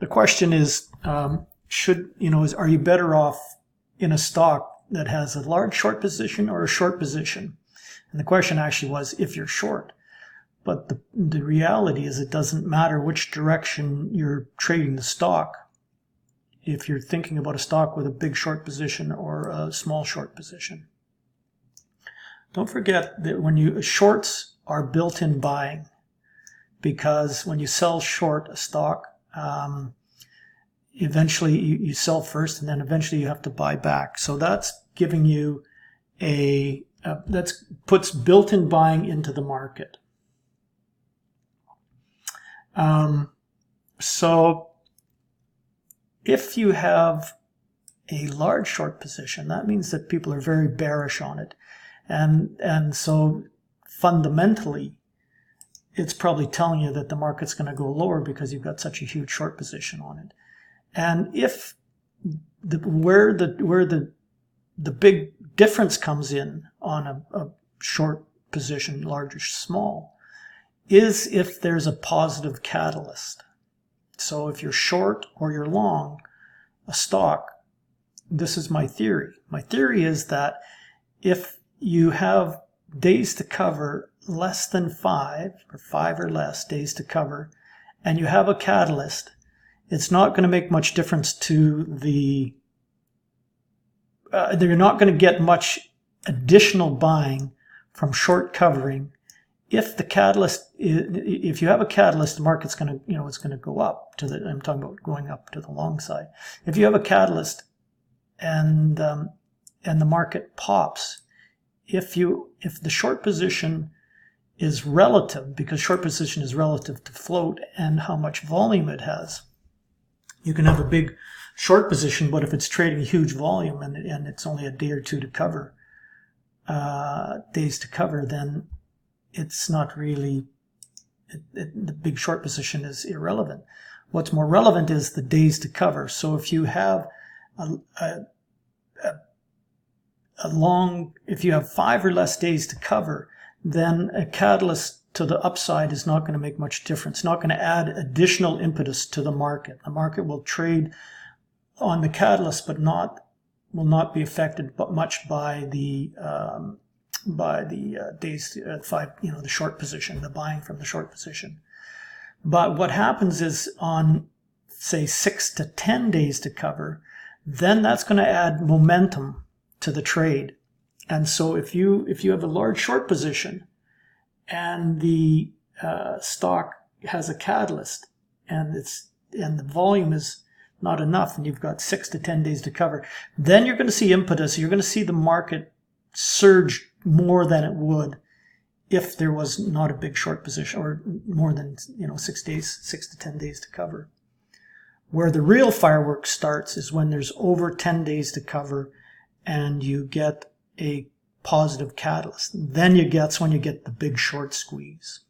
the question is, are you better off in a stock that has a large short position or a short position? And the question actually was if you're short. But the reality is it doesn't matter which direction you're trading the stock, if you're thinking about a stock with a big short position or a small short position. Don't forget that shorts are built-in buying, because when you sell short a stock, eventually you sell first and then eventually you have to buy back. So that's giving you that puts built-in buying into the market. So if you have a large short position, that means that people are very bearish on it. And so fundamentally, it's probably telling you that the market's going to go lower because you've got such a huge short position on it. And if where the big difference comes in on a short position, large or small, is if there's a positive catalyst. So if you're short or you're long a stock, this is my theory. My theory is that if you have days to cover less than 5 or 5 or less days to cover, and you have a catalyst, it's not going to make much difference to the you're not going to get much additional buying from short covering. If the catalyst, if you have a catalyst, the market's going to, it's going to go up to I'm talking about going up to the long side. If you have a catalyst and the market pops, if the short position is relative, because short position is relative to float and how much volume it has, you can have a big short position, but if it's trading huge volume and it's only a day or two to cover, days to cover, then it's not really, the big short position is irrelevant. What's more relevant is the days to cover. So if you have if you have 5 or less days to cover, then a catalyst to the upside is not going to make much difference. Not going to add additional impetus to the market. The market will trade on the catalyst, but will not be affected much by the days 5, the short position, the buying from the short position. But what happens is on, say, 6 to 10 days to cover, then that's going to add momentum to the trade. And so if you have a large short position and the stock has a catalyst and the volume is not enough and you've got 6 to 10 days to cover, then you're going to see impetus. You're going to see the market surge more than it would if there was not a big short position or more than 6 to 10 days to cover. Where the real fireworks starts is when there's over 10 days to cover and you get a positive catalyst. Then that's when you get the big short squeeze.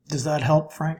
Does that help, Frank?